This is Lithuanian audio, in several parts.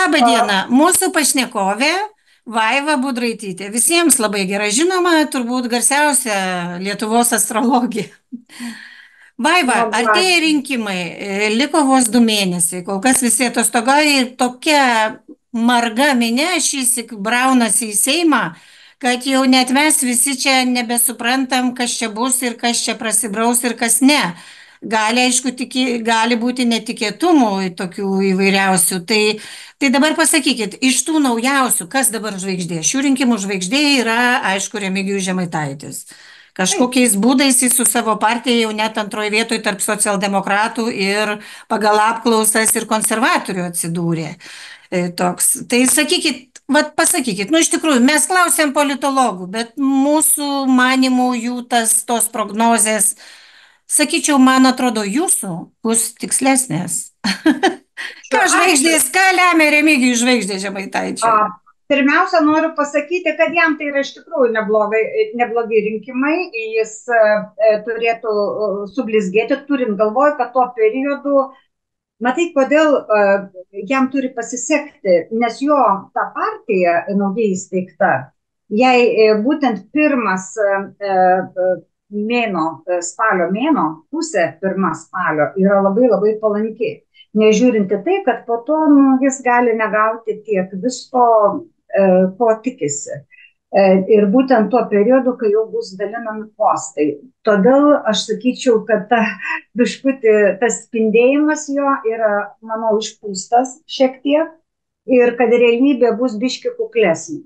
Labą dieną, mūsų pašnekovė Vaiva Budraitytė. Visiems labai gerai žinoma, turbūt garsiausia Lietuvos astrologija. Vaiva, Labai artėja ačiū. rinkimai, liko vos 2 mėnesiai, kol kas visi atostogauja ir tokia marga minia šįsyk braunasi į Seimą, kad jau net mes visi čia nebesuprantam, kas čia bus ir kas čia prasibraus ir kas ne. Aišku, gali būti netikėtumų tokių įvairiausių. Tai dabar pasakykit, iš tų naujausių, kas dabar žvaigždė? Šių rinkimų žvaigždė yra, aišku, Remigijus Žemaitaitis. Taip, Kažkokiais būdais jis su savo partija jau net antroje vietoje tarp socialdemokratų ir pagal apklausas ir konservatorių atsidūrė. Tai sakykit, pasakykit, iš tikrųjų, mes klausėm politologų, bet mūsų manimų tos prognozės, sakyčiau, man atrodo, jūsų bus tikslesnės. ačiū. Ačiū. Ką lemia Remigijus žvaigždė Žemaitaičiui? Pirmiausia, noriu pasakyti, kad jam tai yra iš tikrųjų neblogi rinkimai. Jis turėtų sublizgėti, turint galvoj, kad tuo periodu, matai, kodėl jam turi pasisekti, nes jo ta partija naujai įsteigta, jai būtent pirmas mėno, spalio mėno, pusė pirma spalio yra labai labai palanki. Nežiūrinti tai, kad po to jis gali negauti tiek visko, ko tikisi. Ir būtent tuo periodu, kai jau bus dalinami postai. Todėl aš sakyčiau, kad tas spindėjimas jo yra, manau, išpūstas šiek tiek ir kad realybė bus biški kuklesnė.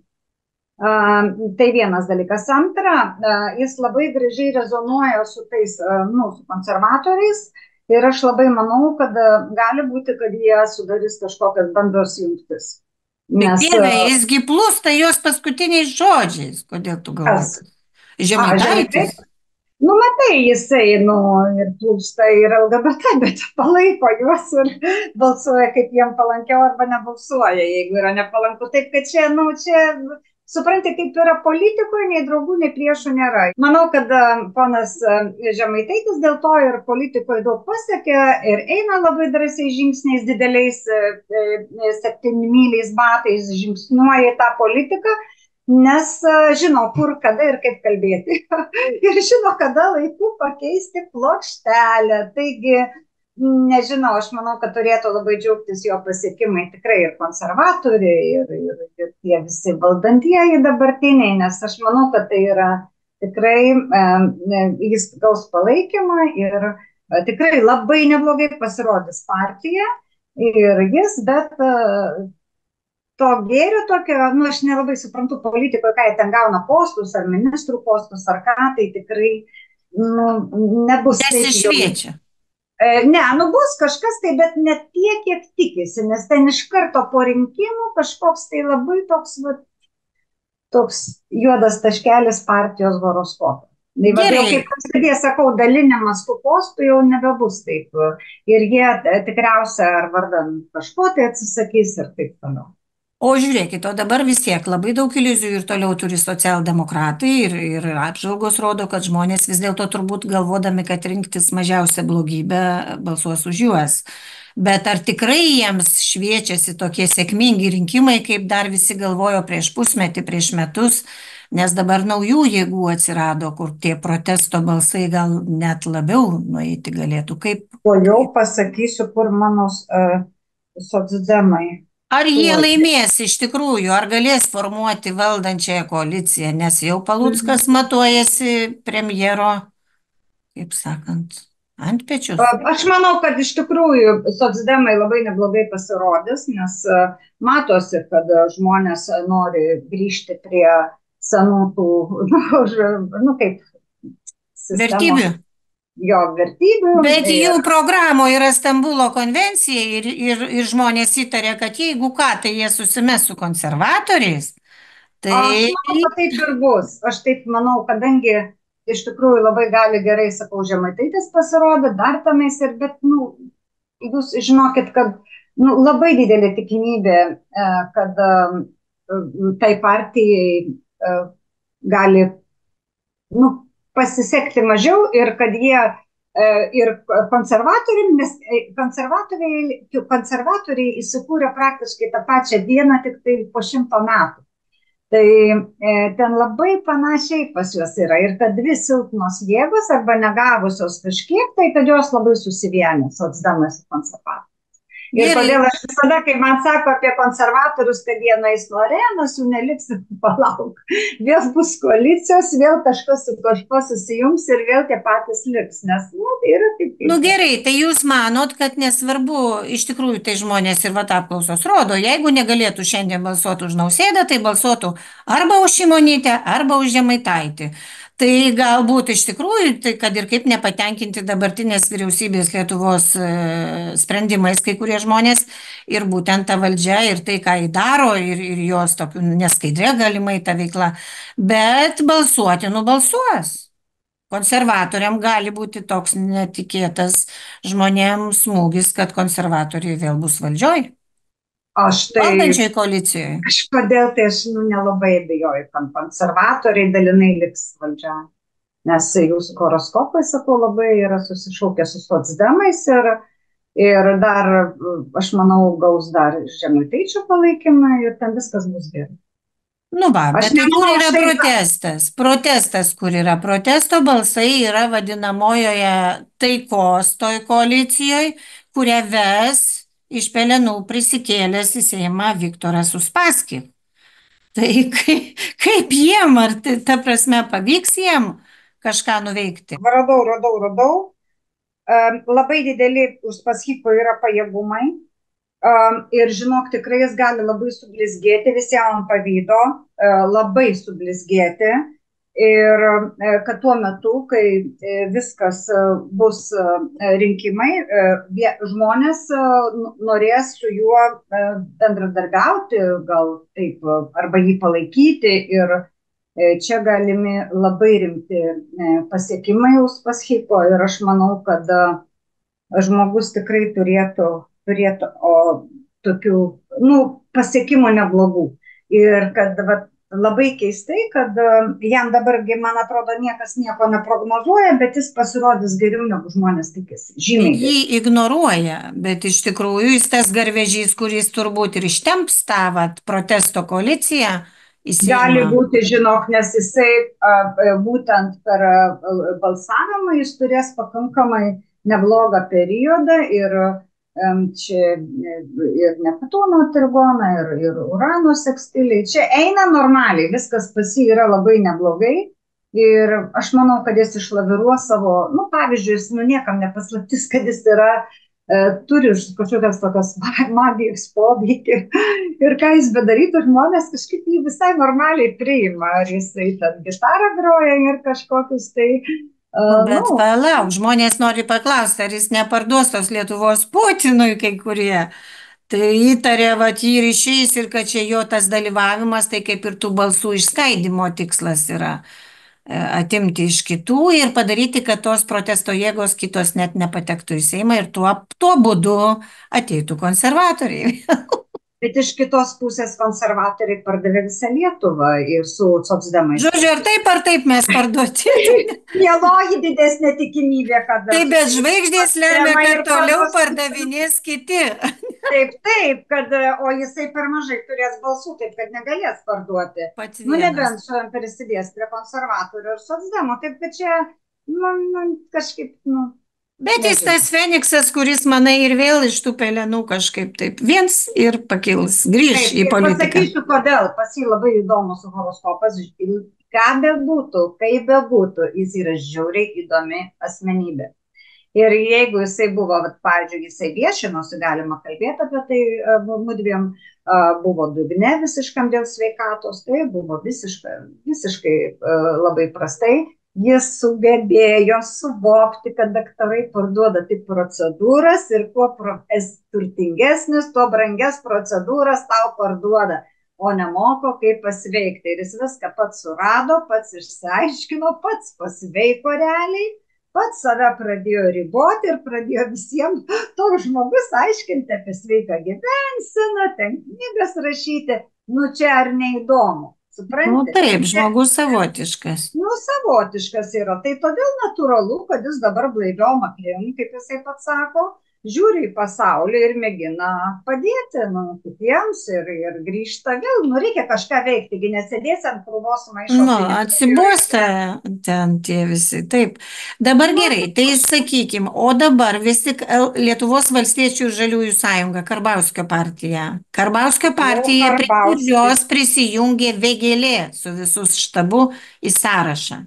Tai vienas dalykas. Antra, jis labai gražiai rezonuoja su tais, su konservatoriais. Ir aš labai manau, kad gali būti, kad jie sudarys kažkokias bendros jungtis. Bet Nes dieve, jisgi plūsta jos paskutiniais žodžiais. Kodėl tu kas? galvoji? Žemaitaitis. Matai, jisai, ir plūsta ir LGBT, bet palaiko juos ir balsuoja, kaip jiem palankiau arba nebalsuoja, jeigu yra nepalanku. Taip, kad čia, supranti, kaip yra politikoje, nei draugų, nei priešų nėra. Manau, kad ponas Žemaitaitis dėl to ir politikoje daug pasiekė ir eina labai drąsiai žingsniais dideliais 7 myliais batais žingsniuoja į tą politiką, nes žino, kur, kada ir kaip kalbėti. Ir žino, kada laiku pakeisti plokštelę. Taigi, nežinau, aš manau, kad turėtų labai džiaugtis jo pasiekimai tikrai ir konservatoriai, ir tie visi valdantieji dabartiniai, nes aš manau, kad tai yra tikrai, jis gaus palaikymą ir tikrai labai neblogai pasirodys partija ir jis, bet to gėrio tokio, aš nelabai suprantu politikoje, ką jie ten gauna postus, ar ministrų postus, ar ką, tai tikrai nebus taip jau. Nesišviečia. Ne, bus kažkas tai, bet ne tiek, kiek tikisi, nes ten iš karto po rinkimų kažkoks tai labai toks juodas taškelis partijos horoskopo. Tai jau kaip prasidės, sakau, dalinimas tų postų jau nebebus taip. Ir jie tikriausia ar vardan kažko tai atsisakys ir taip toliau. O žiūrėkit, o dabar vis tiek labai daug iliuzijų ir toliau turi socialdemokratai ir apžvalgos rodo, kad žmonės vis dėlto turbūt galvodami, kad rinktis mažiausią blogybę balsuos už juos. Bet ar tikrai jiems šviečiasi tokie sėkmingi rinkimai, kaip dar visi galvojo prieš pusmetį, prieš metus, nes dabar naujų jėgų atsirado, kur tie protesto balsai gal net labiau nueiti galėtų. O jau pasakysiu, kur mano socdemai. Ar jie laimės iš tikrųjų, ar galės formuoti valdančiąją koaliciją, nes jau Paluckas matuojasi premjero, kaip sakant, ant pečius. Aš manau, kad iš tikrųjų socdemai labai neblogai pasirodys, nes matosi, kad žmonės nori grįžti prie senų tų, kaip sistemos. Vertybių. Jo vertybių. Bet jų programoje yra Stambulo konvencija ir žmonės įtarė, kad jeigu ką, tai jie susimes su konservatoriais. Aš manau, kad taip ir bus. Aš taip manau, kadangi iš tikrųjų labai gali gerai, sakau, Žemaitaitis pasirodė, dar tamais ir, bet, jūs žinokit, kad labai didelė tikimybė, kad tai partijai gali pasisekti mažiau ir kad jie Ir konservatoriai, nes konservatoriai įsikūrė praktiškai tą pačią dieną, tik tai po 100 metų. Tai ten labai panašiai pas juos yra ir kad dvi silpnos jėgos arba negavusios kažkiek, tai kad jos labai susivienė, socdemai su konservatoriais. Ir todėl aš visada, kai man sako apie konservatorius, kad jie nueis nuo arenos, jų neliks, palauk. Vėl bus koalicijos, vėl kažkas su kažko susijungs ir vėl tie patys liks, nes, tai yra taip. Gerai, tai jūs manot, kad nesvarbu, iš tikrųjų tai žmonės ir vat apklausos rodo, jeigu negalėtų šiandien balsuoti už Nausėdą, tai balsuotų arba už Šimonytę, arba už Žemaitaitį. Tai galbūt iš tikrųjų, tai kad ir kaip nepatenkinti dabartinės vyriausybės Lietuvos sprendimais kai kurie žmonės ir būtent ta valdžia ir tai, ką jį daro ir jos tokių neskaidrė galimai ta veikla, bet balsuoti nubalsuos. Konservatoriam gali būti toks netikėtas žmonėms smūgis, kad konservatoriai vėl bus valdžioj. Valdančioj koalicijoje. Kažkodėl tai aš nelabai abejoju, kad konservatoriai dalinai liks valdžia. Nes jūsų horoskopai, sakau, labai yra susišaukę su socdemais ir dar, aš manau, gaus dar Žemaitaičio palaikymą ir ten viskas bus gerai. Bet tai kur yra protestas? Protestas, kur yra protesto balsai, yra vadinamojoje taikos toj koalicijoje, kurią ves iš pelenų prisikėlęs į Seimą Viktoras Uspaskich. Tai kaip jiem, ar ta prasme pavyks jiem kažką nuveikti? Radau. Labai dideli Uspaskicho yra pajėgumai. Ir žinok, tikrai jis gali labai sublizgėti, visiems pavydo, labai sublizgėti. Ir kad tuo metu, kai viskas bus rinkimai, žmonės norės su juo bendradarbiauti, gal taip, arba jį palaikyti. Ir čia galimi labai rimti pasiekimai Uspaskicho. Ir aš manau, kad žmogus tikrai turėtų tokių pasiekimų neblogų. Ir kad labai keistai, kad jam dabargi, man atrodo, niekas nieko neprognozuoja, bet jis pasirodys geriau negu žmonės tikisi. Žymiai. Jį ignoruoja, bet iš tikrųjų jis tas garvežys, kuris turbūt ir ištemps tą protesto koaliciją. Gali būti, žinok, nes jisai būtent per balsavimą jis turės pakankamai neblogą periodą ir čia ir Neptūno trigona, ir Urano sekstiliai. Čia eina normaliai, viskas pas jį yra labai neblogai. Ir aš manau, kad jis išlaviruos savo, pavyzdžiui, jis niekam nepaslaptis, kad jis turi kažkokias tokias magijos poveikį. Ir ką jis bedarytų, žmonės kažkaip jį visai normaliai priima. Ar jisai ten gitarą groja ir kažkokius tai... Bet palauk, žmonės nori paklausti, ar jis neparduos tos Lietuvos Putinui kai kurie. Tai įtarė, jį ryšys ir kad čia jo tas dalyvavimas, tai kaip ir tų balsų išskaidimo tikslas yra atimti iš kitų ir padaryti, kad tos protesto jėgos kitos net nepatektų į Seimą ir tuo būdu ateitų konservatoriai. Bet iš kitos pusės konservatoriai pardavė visą Lietuvą ir su socdemais. Žodžiu, ar taip mes parduoti. Mieloji didesnė tikimybė, kad... Taip, bet žvaigždės lemia, kad toliau pardavinės kiti. Taip, kad, o jisai per mažai turės balsų, taip, kad negalės parduoti. Nebent šiandien prisidės prie konservatorių ir socdemų, taip, kad čia, kažkaip, Bet jis tas Feniksas, kuris, manai, ir vėl iš tų pelenų kažkaip taip viens ir pakils, grįž į politiką. Pasakysiu, kodėl, pas jį labai įdomus horoskopas, ką bebūtų, kaip bebūtų, jis yra žiauriai įdomi asmenybė. Ir jeigu jisai buvo, pavyzdžiui, jisai viešinosi, galima kalbėti apie tai, mudviem buvo dugne visiškam dėl sveikatos, tai buvo visiškai labai prastai. Jis sugebėjo suvokti, kad daktarai parduoda tik procedūras ir kuo turtingesnis, tuo brangias procedūras tau parduoda, o nemoko kaip pasveikti. Ir jis viską pats surado, pats išsiaiškino, pats pasveiko realiai, pats save pradėjo riboti ir pradėjo visiems toks žmogus aiškinti apie sveiką gyvenseną, ten knygas rašyti. Čia ar neįdomu? Nu supranti? taip, žmogus savotiškas. Nu, savotiškas yra. Tai todėl natūralu, kad jis dabar blaiviom akim, kaip jisai pats sako, žiūri į pasaulį ir mėgina padėti kitiems ir grįžta vėl. Nu, reikia kažką veikti, gi nesėdėsi ant krūvos maišo Nu, pinigų. atsibosta ten tie visi. Taip. Dabar Nu, gerai, tai sakykim, o dabar vis tik Lietuvos valstiečių ir žaliųjų sąjunga, Karbauskio partija. Karbauskio jau partija, prie Karbauskis, kurios prisijungė Vėgėlė su visų štabu į sąrašą.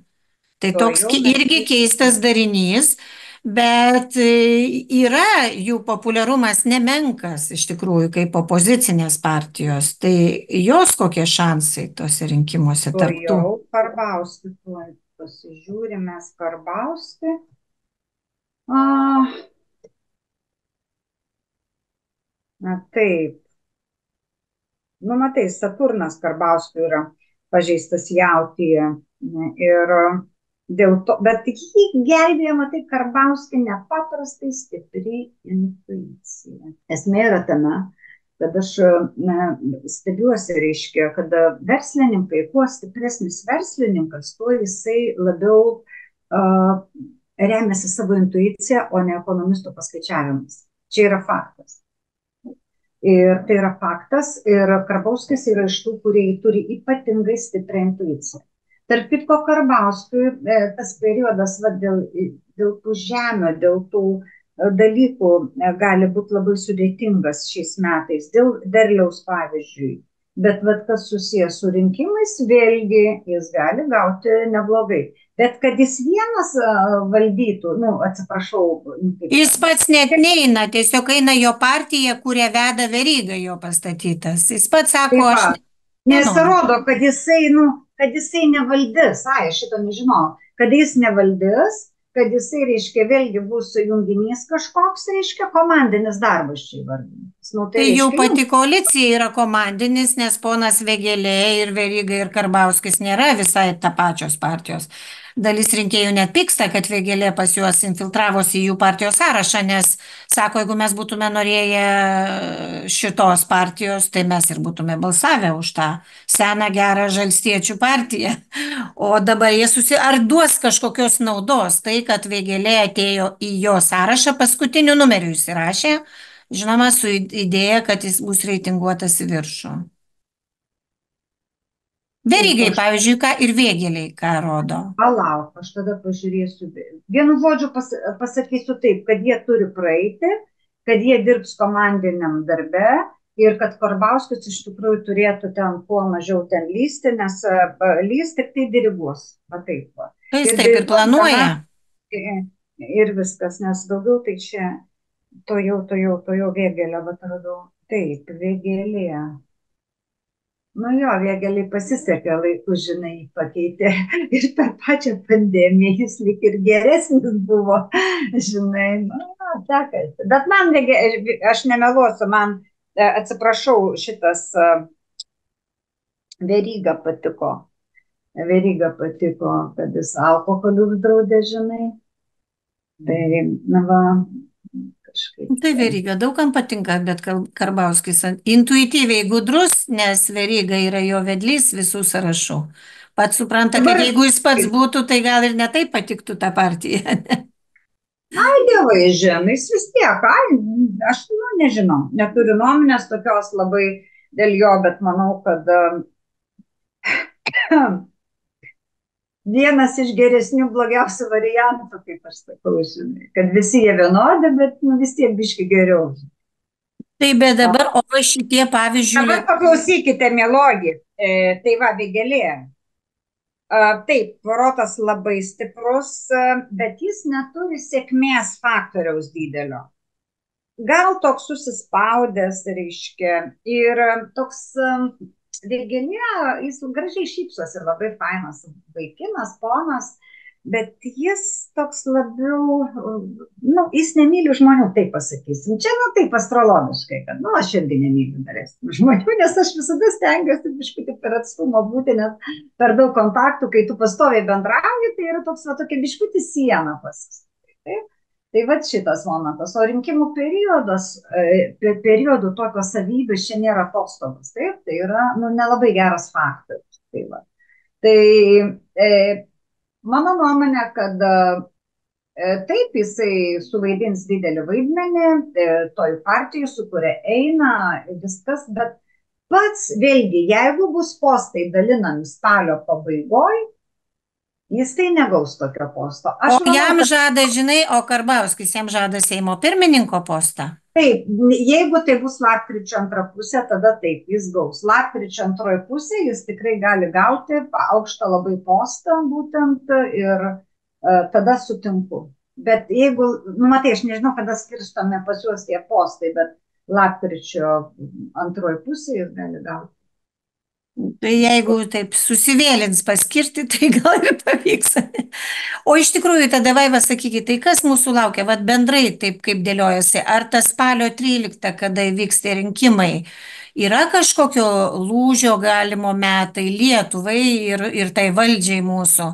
Tai to toks jau mes irgi keistas grįžtame. darinys, bet yra jų populiarumas nemenkas iš tikrųjų kaip opozicinės partijos. Tai jos kokie šansai tose rinkimuose To tarptų? jau Karbauskį, tuoj pasižiūrime Karbauskį. Na taip, nu matai, Saturnas Karbauskio yra pažeistas jautyje ir dėl to, bet jį gelbėjo, matai, Karbauskį nepaprastai stipri intuicija. Esmė yra tame, kad aš stebiuosi, reiškia, kad verslininkai, kuo stipresnis verslininkas, tuo jisai labiau remiasi savo intuiciją, o ne ekonomistų paskaičiavimus. Čia yra faktas. Ir tai yra faktas, ir Karbauskis yra iš tų, kurie turi ypatingai stiprią intuiciją. Tarp kitko, Karbauskiui tas periodas dėl tų žemio, dėl tų dalykų gali būti labai sudėtingas šiais metais, dėl derliaus pavyzdžiui. Bet kas susijęs su rinkimais, vėlgi jis gali gauti neblogai. Bet kad jis vienas valdytų, atsiprašau. Jis pats net neina, tiesiog eina jo partija, kurią veda Veryga jo pastatytas. Jis pats sako, aš nesirodo, kad jisai nevaldys, aš šito nežinau, kad jis nevaldys, kad jisai, reiškia, vėlgi bus junginys kažkoks, reiškia, komandinis darbas čia įvardinis. Tai jau pati koalicija yra komandinis, nes ponas Vėgėlė ir Veryga ir Karbauskis nėra visai ta pačios partijos. Dalis rinkėjų net pyksta, kad Vėgėlė pas juos infiltravosi į jų partijos sąrašą, nes sako, jeigu mes būtume norėję šitos partijos, tai mes ir būtume balsavę už tą seną gerą žalstiečių partiją. O dabar jie ar duos kažkokios naudos, tai kad Vėgėlė atėjo į jo sąrašą, paskutiniu numeriu įsirašė, žinoma, su idėja, kad jis bus reitinguotas į viršų. Verygai, pavyzdžiui, ką ir Vėgėlei, ką rodo. Palauk, aš tada pažiūrėsiu. Vienu žodžiu pasakysiu taip, kad jie turi praeiti, kad jie dirbs komandiniam darbe ir kad Karbauskis iš tikrųjų turėtų ten kuo mažiau ten lysti, nes lys tik tai diriguos. Taip. Tai jis taip ir planuoja. Ir viskas, nes daugiau tai čia to jau Vėgėlė, atradau. Taip, Vėgėlė. Nu jo, Vėgėlei pasisekė laiku, žinai, pakeitė ir per pačią pandemiją jis lyg ir geresnis buvo, žinai, sekasi. Bet man, aš nemeluosiu, man, atsiprašau, šitas Veryga patiko. Veryga patiko, kad jis alkoholių uždraudė, žinai. Tai, kažkaip. Tai Veryga daugam patinka, bet Karbauskis intuityviai gudrus, nes Veryga yra jo vedlys visų sąrašų. Pats supranta, kad jeigu jis pats būtų, tai gal ir netaip patiktų tą partiją. Ai, dievai, žinai, jis vis tiek, aš nežinau, neturiu nuomonės tokios labai dėl jo, bet manau, kad vienas iš geresnių, blogiausių variantų, kaip aš sakau, žinai, kad visi jie vienodi, bet vis tiek biški geriau. Tai bet dabar, o šitie pavyzdžiui... Dabar paklausykite, mielogi, tai va, Vėgėlė. Taip, protas labai stiprus, bet jis neturi sėkmės faktoriaus didelio. Gal toks susispaudęs, reiškia, ir toks... Vėgėlė, jis gražiai šypsosi, labai fainas vaikinas, ponas, bet jis toks labiau, jis nemyli žmonių, taip pasakysim. Čia, taip astrologiškai, kad, aš irgi nemyliu daresnių žmonių, nes aš visada stengiuosi biškutį per atstumą būti, nes per daug kontaktų, kai tu pastoviai bendrauji, tai yra toks, tokia biškutį siena pasistai. Taip? Tai va šitas momentas, o rinkimų periodų tokios savybės čia nėra atostogos, taip, tai yra nelabai geras faktorius. Tai, va. Tai mano nuomonė, kad taip, jisai suvaidins didelį vaidmenį toj partijai, su kuria eina viskas, bet pats vėlgi, jeigu bus postai dalinami spalio pabaigoje, jis tai negaus tokio posto. O Aš manau, jam kad žada, žinai, o Karbauskis jam žada Seimo pirmininko postą. taip, jeigu tai bus lapkričio antra pusė, tada taip, jis gaus. Lapkričio antroji pusė jis tikrai gali gauti aukštą labai postą būtent ir tada sutinku. Bet jeigu, nu matai, aš nežinau, kada skirstome pas juos tie postai, bet lapkričio antroji pusė jis gali gauti. Tai jeigu taip susivėlins paskirti, tai gal ir pavyks. O iš tikrųjų, tada Vaiva, sakykit, tai kas mūsų laukia, vad bendrai taip kaip dėliojasi, ar tas spalio 13, kada įvyks tie rinkimai, yra kažkokio lūžio galimo metai Lietuvai ir tai valdžiai mūsų?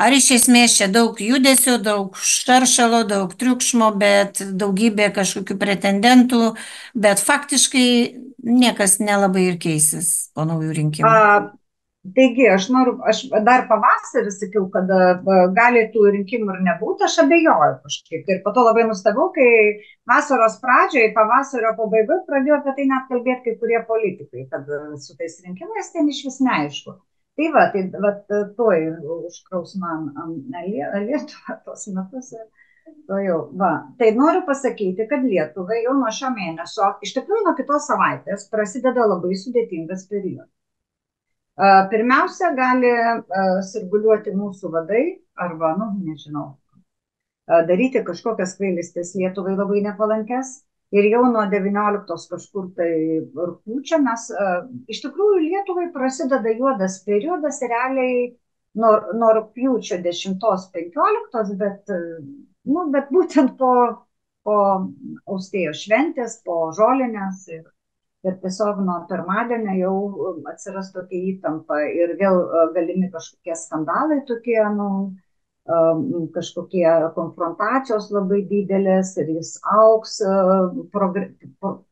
Ar iš esmės čia daug judesio, daug šaršalo, daug triukšmo, bet daugybė kažkokių pretendentų, bet faktiškai niekas nelabai ir keisis po naujų rinkimų? Taigi, aš dar pavasarį sakiau, kad gali tų rinkimų ir nebūti, aš abejoju kažkaip. Ir po to labai nustebau, kai vasaros pradžioje, pavasario pabaigoje pradėjo apie tai net kalbėti kai kurie politikai, kad su tais rinkimais ten iš vis neaišku. Tai va, tuoj užkraus man Lietuvą tos metus. Va. Tai noriu pasakyti, kad Lietuvai jau nuo šio mėnesio, iš tikrųjų nuo kitos savaitės, prasideda labai sudėtingas periodas. Pirmiausia, gali sirguliuoti mūsų vadai arba, nu, nežinau, daryti kažkokias kvailystes Lietuvai labai nepalankes. Ir jau nuo 19 kažkur tai rugpjūčio mes, iš tikrųjų, Lietuvai prasideda juodas periodas realiai nuo rugpjūčio 10-15, bet būtent po austėjos šventės, po žolinės ir tiesiog nuo pirmadienio jau atsiras tokia įtampa ir vėl galimi kažkokie skandalai tokie, kažkokie konfrontacijos labai didelės ir jis auks,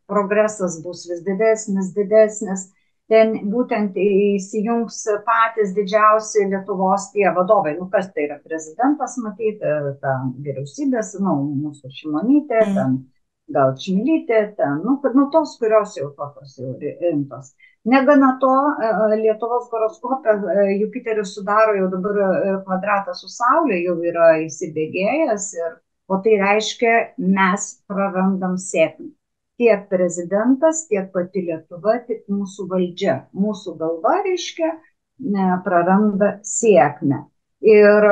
progresas bus vis didesnis. Ten būtent įsijungs patys didžiausi Lietuvos tie vadovai. Nu, kas tai yra prezidentas, matyti, ta vyriausybės, mūsų Šimonytė, ten gal Čmilytė, ten, tos, kurios jau tokios jau rimtos. Negana to, Lietuvos horoskope Jupiteris sudaro jau dabar kvadratą su Saulė, jau yra įsibėgėjęs, o tai reiškia, mes prarandam sėkmę. Tiek prezidentas, tiek pati Lietuva, tiek mūsų valdžia. Mūsų galva, reiškia, praranda sėkmę. Ir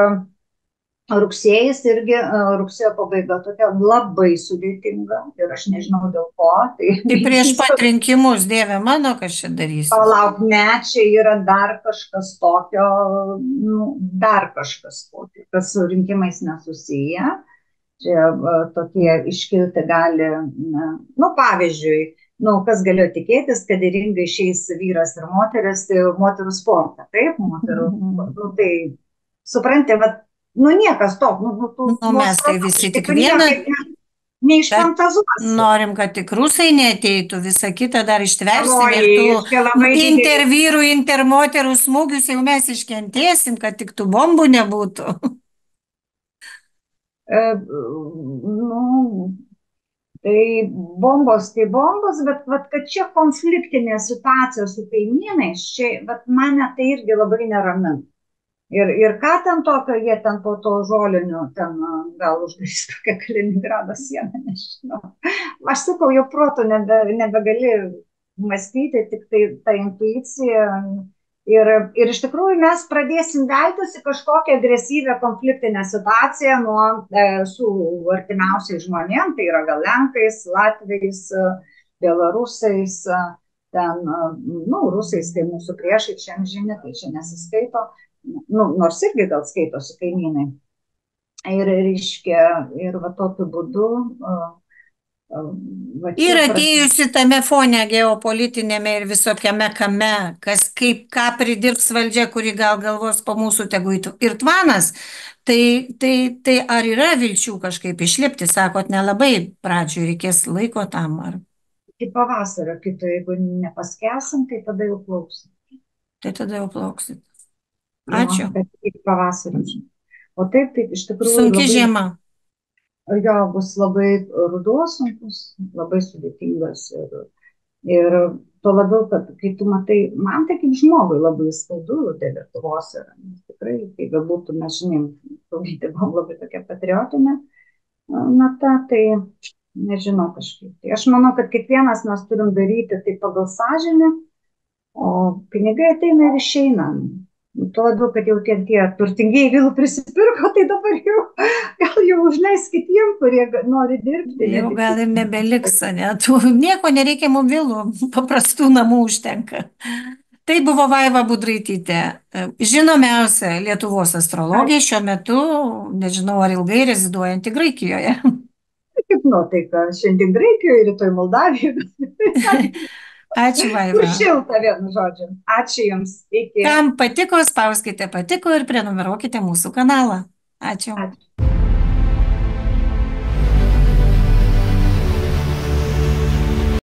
rugsėjis irgi, rugsėjo pabaiga tokia labai sudėtinga ir aš nežinau dėl ko. Tai prieš pat rinkimus, Dieve mano, kas čia darys? Palauk, ne, čia yra dar kažkas tokio, kas su rinkimais nesusiję. Čia tokie iškilti gali, pavyzdžiui, kas galėjo tikėtis, kad į ringą išeis vyras ir moteris, tai moterų sportą, taip, moterų, tai supranti, niekas to, mes tai visi tik vieną. Neišfantazuos. Norim, kad tik rusai neateitų, visą kitą dar ištversim ir tų intervyrų, intermoterų smūgius jau mes iškentėsim, kad tik tų bombų nebūtų. Tai bombos, bet kad čia konfliktinė situacija su kaimynais, čia mane tai irgi labai neramina. Ir ką ten tokio, jie ten po to žolinių, ten gal uždarys tokią Kaliningrado sieną, nežinau. Aš sakau, jau proto nebegali mąstyti, tik tai ta intuicija. Ir iš tikrųjų mes pradėsim veltis į kažkokią agresyvę konfliktinę situaciją su artimiausiais žmonėm, tai yra gal Lenkais, Latviais, Belarusais, ten, rusais tai mūsų priešai, čia žinia, tai čia nesiskaito, nors irgi gal skaitosi kaimynai. Ir reiškia, ir va tokiu būdu. Ir atėjusi tame fone geopolitinėme ir visokiame kame, ką pridirbs valdžia, kuri gal galvos po mūsų tegu ir tvanas, tai ar yra vilčių kažkaip išlipti, sakot, nelabai pradžioj reikės laiko tam? Iki pavasario kito, jeigu nepaskęsim, tai tada jau plauksim. Tai tada jau plauksit. Jo, Ačiū. bet iki pavasario. Žinai. O taip, tai iš tikrųjų Sunki labai, žiema. jo, bus labai ruduo sunkus, labai sudėtingas ir tuo labiau, kad kai tu matai, man tai kaip žmogui labai skaudu dėl Lietuvos yra. Nes tikrai, kaip bebūtų, mes žinom, daugybė buvom labai tokia patriotinė nata, tai nežinau kažkaip. Tai aš manau, kad kiekvienas mes turim daryti tai pagal sąžinę, o pinigai ateina ir išeina. Tuo labiau, kad jau tie turtingieji vilų prisipirko, tai dabar jau gal jau užleis kitiem, kurie nori dirbti. Ne Jau tik. gal ir nebeliks, ne? Tų nieko nereikia mum vilų, paprastų namų užtenka. Tai buvo Vaiva Budraitytė, žinomiausia Lietuvos astrologė šiuo metu, nežinau ar ilgai reziduojanti Graikijoje. Kaip nuotaika, šiandien Graikijoje, rytoj Moldavijoje. Ačiū, Kur Vaiva. šilta, vienu žodžiu. Ačiū Jums. Iki. Kam patiko, spauskite patiko ir prenumeruokite mūsų kanalą. Ačiū. Ačiū.